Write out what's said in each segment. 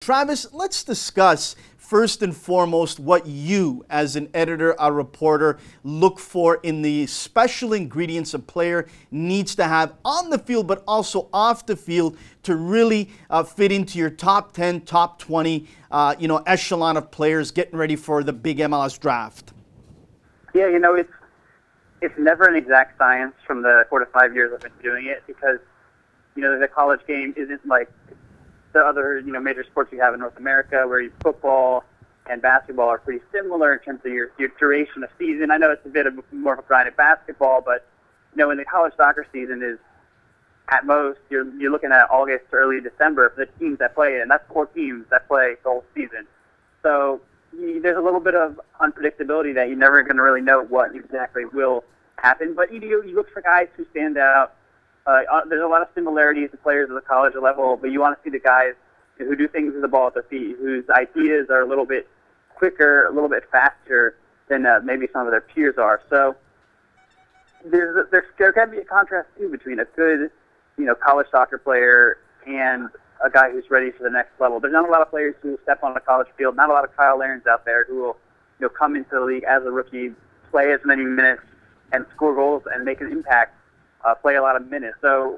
Travis, let's discuss first and foremost what you, as an editor, a reporter, look for in the special ingredients a player needs to have on the field, but also off the field to really fit into your top 10, top 20, echelon of players getting ready for the big MLS draft. Yeah, it's never an exact science from the 4 to 5 years I've been doing it because, the college game isn't like the other, major sports you have in North America where football and basketball are pretty similar in terms of your duration of season. I know it's a bit more of a grind at basketball, but, when the college soccer season is at most, you're looking at August to early December for the teams that play, and that's 4 teams that play the whole season. So there's a little bit of unpredictability that you're never going to really know what exactly will happen. But you look for guys who stand out. There's a lot of similarities to players at the college level, but you want to see the guys who do things with the ball at their feet, whose ideas are a little bit quicker, a little bit faster than maybe some of their peers are. So there can be a contrast, too, between a good, college soccer player and a guy who's ready for the next level. There's not a lot of players who step on the college field, not a lot of Kyle Lahrens out there who will, come into the league as a rookie, play as many minutes, and score goals and make an impact, play a lot of minutes. So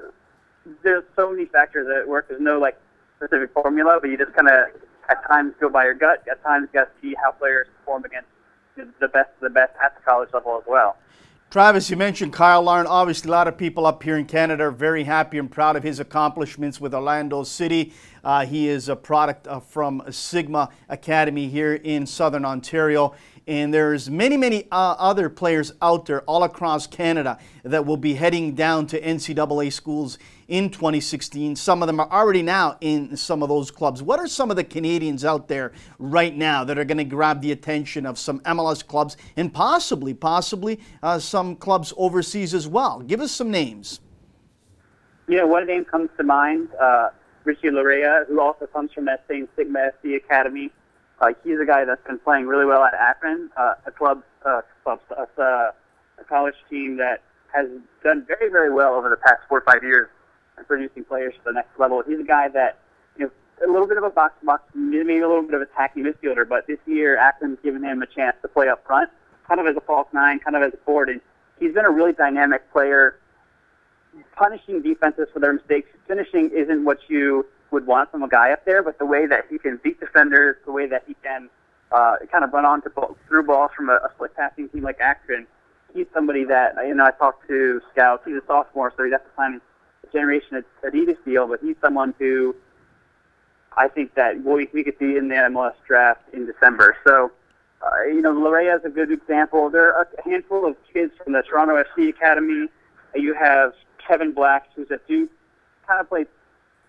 there's so many factors that work. There's no, specific formula, but you just kind of, at times, go by your gut. At times, you got to see how players perform against the best of the best at the college level as well. Travis, you mentioned Kyle Lahrens. Obviously, a lot of people up here in Canada are very happy and proud of his accomplishments with Orlando City. He is a product from Sigma Academy here in Southern Ontario. And there's many other players out there all across Canada that will be heading down to NCAA schools in 2016. Some of them are already now in some of those clubs. What are some of the Canadians out there right now that are going to grab the attention of some MLS clubs and possibly some clubs overseas as well? Give us some names. One name comes to mind, Richie Larea, who also comes from that same Sigma SC Academy. He's a guy that's been playing really well at Akron, a college team that has done very, very well over the past 4 or 5 years in producing players to the next level. He's a guy that, a little bit of a box-to-box, maybe a little bit of a tacky midfielder, but this year Akron's given him a chance to play up front, kind of as a false nine, kind of as a forward, and he's been a really dynamic player, punishing defenses for their mistakes. Finishing isn't what you would want from a guy up there, but the way that he can beat defenders, the way that he can kind of run on through balls from a split passing team like Akron, he's somebody that, I talked to scouts. He's a sophomore, so he'd have to sign a generation Adidas deal, but he's someone who I think that we could see in the MLS draft in December. So, Larea is a good example. There are a handful of kids from the Toronto FC Academy. You have Kevin Black, who's at Duke, kind of played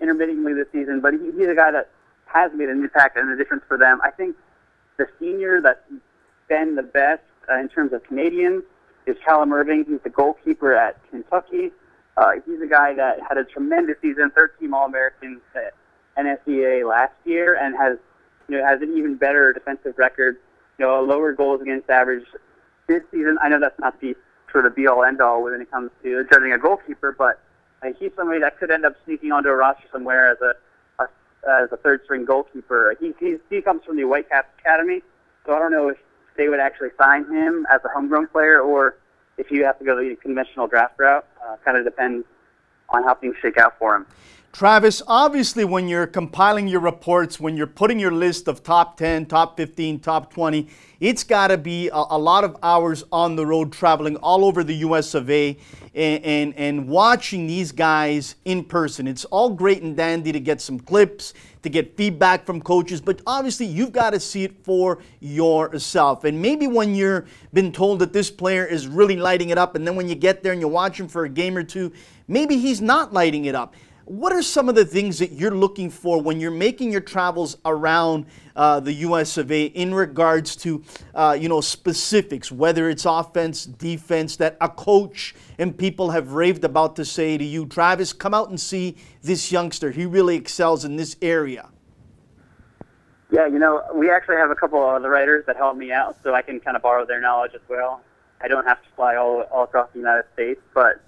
intermittently this season, but he's a guy that has made an impact and a difference for them. I think the senior that's been the best in terms of Canadians is Callum Irving. He's the goalkeeper at Kentucky. He's a guy that had a tremendous season, 13 All-Americans at NSCA last year, and has an even better defensive record, a lower goals against average this season. I know that's not the sort of be-all, end-all when it comes to judging a goalkeeper, but he's somebody that could end up sneaking onto a roster somewhere as a third-string goalkeeper. He comes from the Whitecaps Academy, so I don't know if they would actually sign him as a homegrown player or if you have to go the conventional draft route. Kind of depends on how things shake out for him. Travis, obviously when you're compiling your reports, when you're putting your list of top 10, top 15, top 20, it's got to be a lot of hours on the road traveling all over the US of A and watching these guys in person. It's all great and dandy to get some clips, to get feedback from coaches, but obviously you've got to see it for yourself. And maybe when you're been told that this player is really lighting it up, and then when you get there and you watch him for a game or two, maybe he's not lighting it up. What are some of the things that you're looking for when you're making your travels around the US of A in regards to, specifics, whether it's offense, defense, that a coach and people have raved about to say to you, Travis, come out and see this youngster. He really excels in this area. Yeah, we actually have a couple of other writers that help me out, so I can kind of borrow their knowledge as well. I don't have to fly all across the United States, but,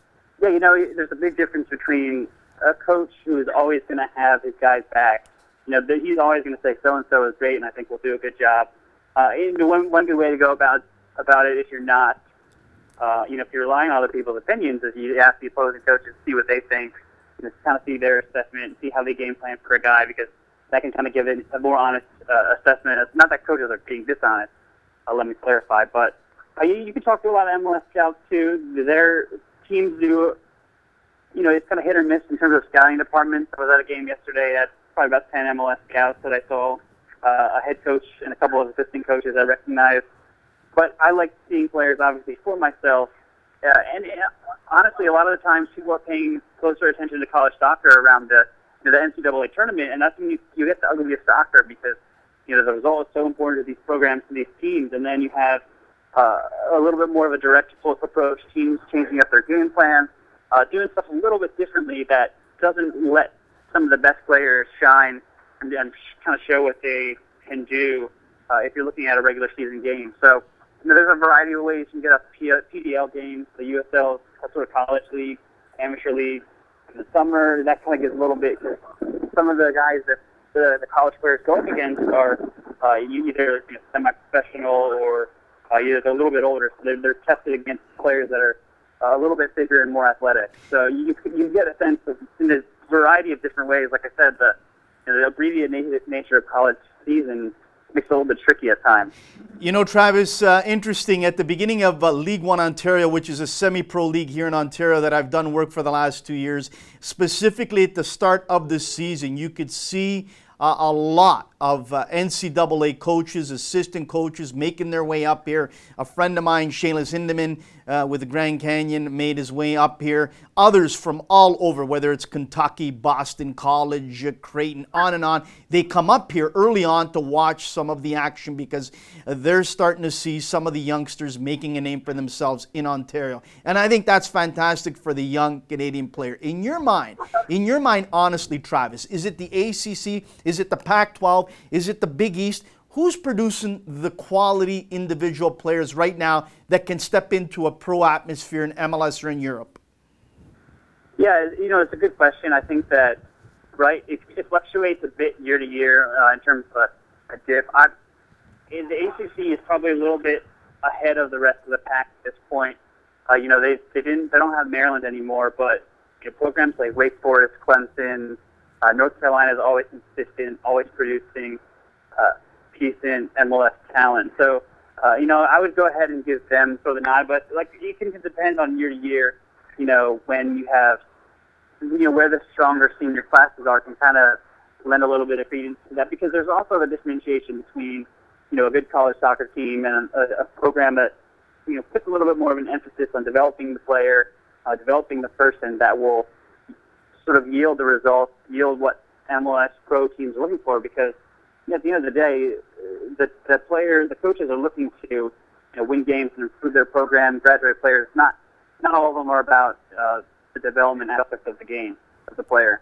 yeah, there's a big difference between a coach who is always going to have his guys back he's always going to say so-and-so is great, and I think we'll do a good job. One good way to go about it, if you're not, if you're relying on other people's opinions, is you ask the opposing coaches, see what they think, kind of see their assessment, see how they game plan for a guy, because that can kind of give it a more honest assessment. It's not that coaches are being dishonest, let me clarify, but you can talk to a lot of MLS scouts too. Their teams do, it's kind of hit or miss in terms of scouting departments. I was at a game yesterday at probably about 10 MLS scouts that I saw, a head coach and a couple of assistant coaches I recognized. But I like seeing players, obviously, for myself. And honestly, a lot of the times people are paying closer attention to college soccer around the NCAA tournament, and that's when you get the ugliest soccer, because the result is so important to these programs and these teams. And then you have a little bit more of a direct approach, teams changing up their game plan, doing stuff a little bit differently that doesn't let some of the best players shine and kind of show what they can do if you're looking at a regular season game. So there's a variety of ways you can get up PDL games, the USL, sort of college league, amateur league. In the summer, that kind of gets a little bit, because some of the guys that the college players going against are either semi-professional or either they're a little bit older, so they're tested against players that are a little bit bigger and more athletic. So you get a sense of, in this variety of different ways. Like I said, the abbreviated nature of college season makes it a little bit tricky at times. Travis, interesting. At the beginning of League One Ontario, which is a semi-pro league here in Ontario that I've done work for the last 2 years, specifically at the start of the season, you could see a lot of NCAA coaches, assistant coaches making their way up here. A friend of mine, Shayla Hindeman, with the Grand Canyon, made his way up here. Others from all over, whether it's Kentucky, Boston College, Creighton, on and on. They come up here early on to watch some of the action, because they're starting to see some of the youngsters making a name for themselves in Ontario. And I think that's fantastic for the young Canadian player. In your mind, honestly, Travis, is it the ACC? Is it the Pac-12? Is it the Big East? Who's producing the quality individual players right now that can step into a pro atmosphere in MLS or in Europe? Yeah, it's a good question. I think that, it fluctuates a bit year to year in terms of a dip. The ACC is probably a little bit ahead of the rest of the pack at this point. They don't have Maryland anymore, but programs like Wake Forest, Clemson, North Carolina is always consistent, always producing decent MLS talent. So, I would go ahead and give them sort of the nod, but it can depend on year to year. When you have, where the stronger senior classes are, can kind of lend a little bit of credence to that, because there's also the differentiation between, a good college soccer team and a program that, puts a little bit more of an emphasis on developing the player, developing the person that will sort of yield the results, yield what MLS pro teams are looking for, because at the end of the day, the coaches are looking to win games and improve their program, graduate players. Not all of them are about the development aspect of the game of the player.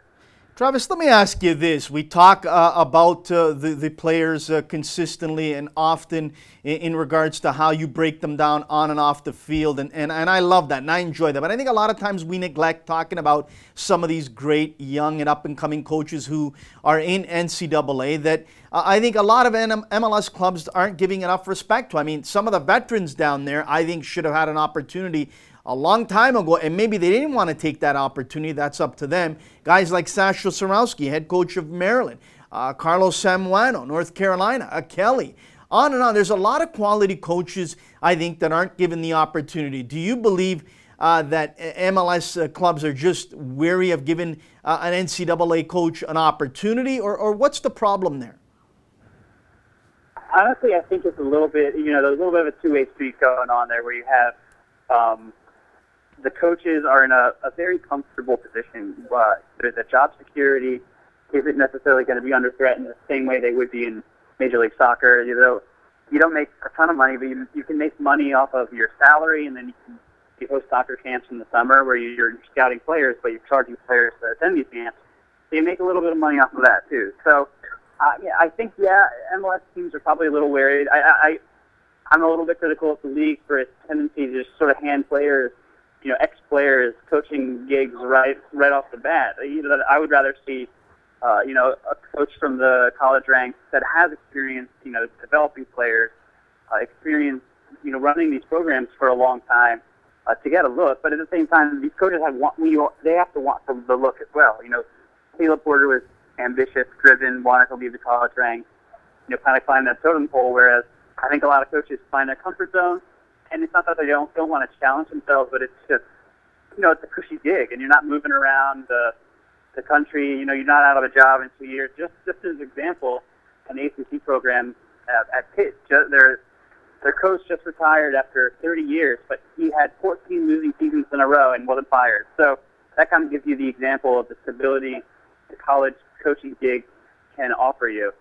Travis, let me ask you this. We talk about the players consistently and often in regards to how you break them down on and off the field, and I love that and I enjoy that. But I think a lot of times we neglect talking about some of these great young and up-and-coming coaches who are in NCAA that I think a lot of MLS clubs aren't giving enough respect to. I mean, some of the veterans down there I think should have had an opportunity a long time ago, and maybe they didn't want to take that opportunity. That's up to them. Guys like Sasha Sorowski, head coach of Maryland, Carlos Samuano, North Carolina, Kelly, on and on. There's a lot of quality coaches, I think, that aren't given the opportunity. Do you believe that MLS clubs are just wary of giving an NCAA coach an opportunity, or what's the problem there? Honestly, I think it's a little bit, there's a little bit of a two-way street going on there, where you have the coaches are in a very comfortable position. There's a job security isn't necessarily going to be under threat in the same way they would be in Major League Soccer. You don't make a ton of money, but you can make money off of your salary, and then you host soccer camps in the summer where you're scouting players, but you're charging players to attend these camps. So you make a little bit of money off of that too. So I think, MLS teams are probably a little wary. I'm a little bit critical of the league for its tendency to just sort of hand players, ex-players coaching gigs right off the bat. I would rather see a coach from the college ranks that has experience, developing players, experience, running these programs for a long time to get a look. But at the same time, these coaches they have to want the look as well. Caleb Porter was ambitious, driven, wanted to leave the college ranks, kind of climb that totem pole, whereas I think a lot of coaches find their comfort zone, and it's not that they don't want to challenge themselves, but it's just, it's a cushy gig, and you're not moving around the country, you're not out of a job in 2 years. Just as an example, an ACC program at Pitt, their coach just retired after 30 years, but he had 14 losing seasons in a row and wasn't fired. So that kind of gives you the example of the stability the college coaching gig can offer you.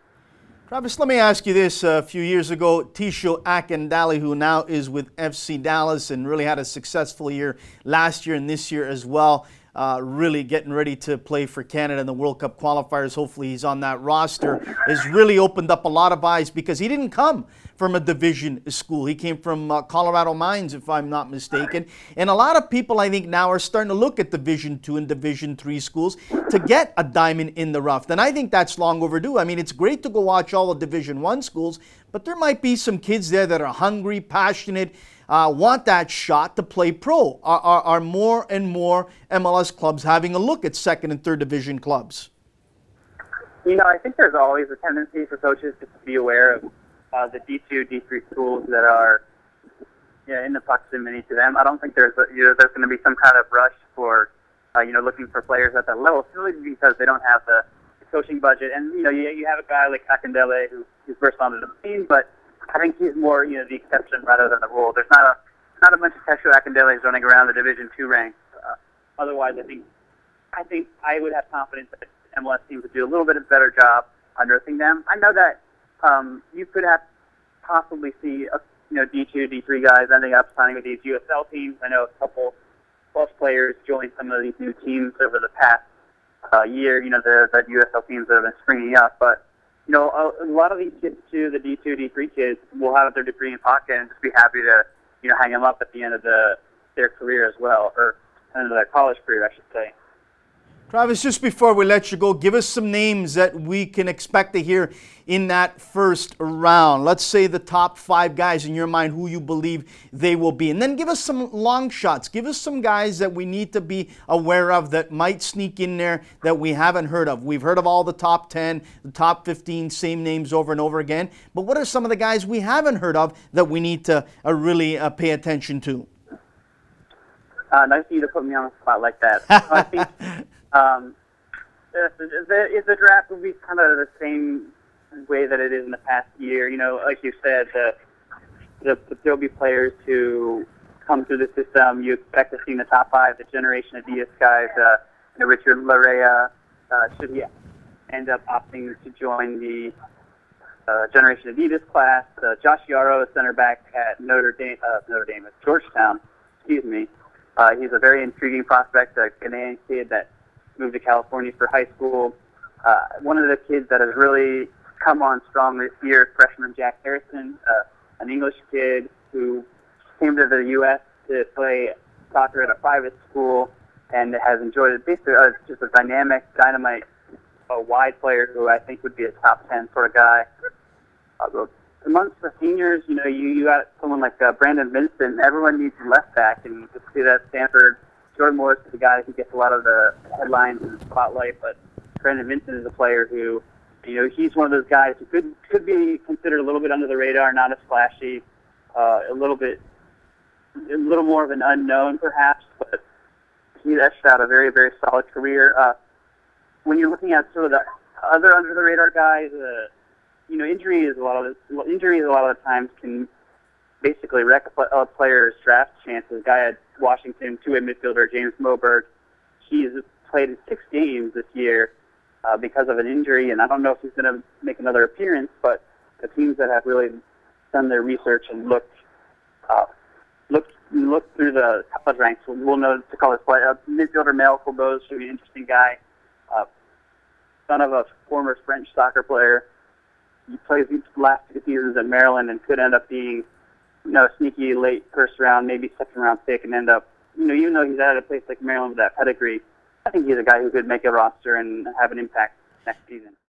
Travis, let me ask you this. A few years ago, Tisho Akindele, who now is with FC Dallas and really had a successful year last year and this year as well, really getting ready to play for Canada in the World Cup qualifiers. Hopefully he's on that roster. Has really opened up a lot of eyes because he didn't come from a division school. He came from Colorado Mines, if I'm not mistaken. And a lot of people, I think, now are starting to look at Division II and Division III schools to get a diamond in the rough. And I think that's long overdue. I mean, it's great to go watch all the Division I schools, but there might be some kids there that are hungry, passionate, want that shot to play pro. Are more and more MLS clubs having a look at second and third division clubs? I think there's always a tendency for coaches to be aware of the D2, D3 schools that are in the proximity to them. I don't think there's going to be some kind of rush for looking for players at that level, simply because they don't have the coaching budget. And you have a guy like Akindele who's burst onto the scene, but I think he's more the exception rather than the rule. There's not a bunch of Tesho Akindeles running around the Division II ranks. Otherwise, I think I would have confidence that MLS teams would do a little bit of a better job unearthing them. I know that you could have possibly see D2, D3 guys ending up signing with these USL teams. I know a couple plus players joined some of these new teams over the past year. The USL teams that have been springing up, but a lot of these kids too, the D2, D3 kids, will have their degree in pocket and just be happy to hang them up at the end of their career as well, or end of their college career, I should say. Travis, just before we let you go, give us some names that we can expect to hear in that first round. Let's say the top 5 guys in your mind, who you believe they will be. And then give us some long shots. Give us some guys that we need to be aware of that might sneak in there that we haven't heard of. We've heard of all the top 10, the top 15, same names over and over again. But what are some of the guys we haven't heard of that we need to really pay attention to? Nice of you to put me on the spot like that. I think the draft will be kind of the same way that it is in the past year. Like you said, there'll be players who come through the system. You expect to see in the top 5 the Generation Adidas guys, Richard Larea, should he end up opting to join the Generation Adidas class. Josh Yarrow, center back at Georgetown, excuse me. He's a very intriguing prospect, a Ghanaian kid that moved to California for high school. One of the kids that has really come on strong this year is freshman Jack Harrison, an English kid who came to the U.S. to play soccer at a private school and has enjoyed it. Basically, just a dynamic, dynamite, wide player who I think would be a top 10 sort of guy. Amongst the seniors, you got someone like Brandon Vincent. Everyone needs a left back, and you can see that Stanford. Jordan Morris is the guy who gets a lot of the headlines and the spotlight, but Brandon Vincent is a player who, he's one of those guys who could be considered a little bit under the radar, not as flashy, a little more of an unknown perhaps, but he etched out a very, very solid career. When you're looking at sort of the other under the radar guys, injuries a lot of the times can basically wreck a player's draft chances. A guy at Washington, two-way midfielder James Moberg, he's played in 6 games this year because of an injury, and I don't know if he's going to make another appearance, but the teams that have really done their research and looked through the college ranks will know to call his play. Midfielder Mel Colbeau should be an interesting guy. Son of a former French soccer player. He plays these last 2 seasons at Maryland and could end up being, a sneaky late first round, maybe second round pick, and end up, even though he's at a place like Maryland with that pedigree, I think he's a guy who could make a roster and have an impact next season.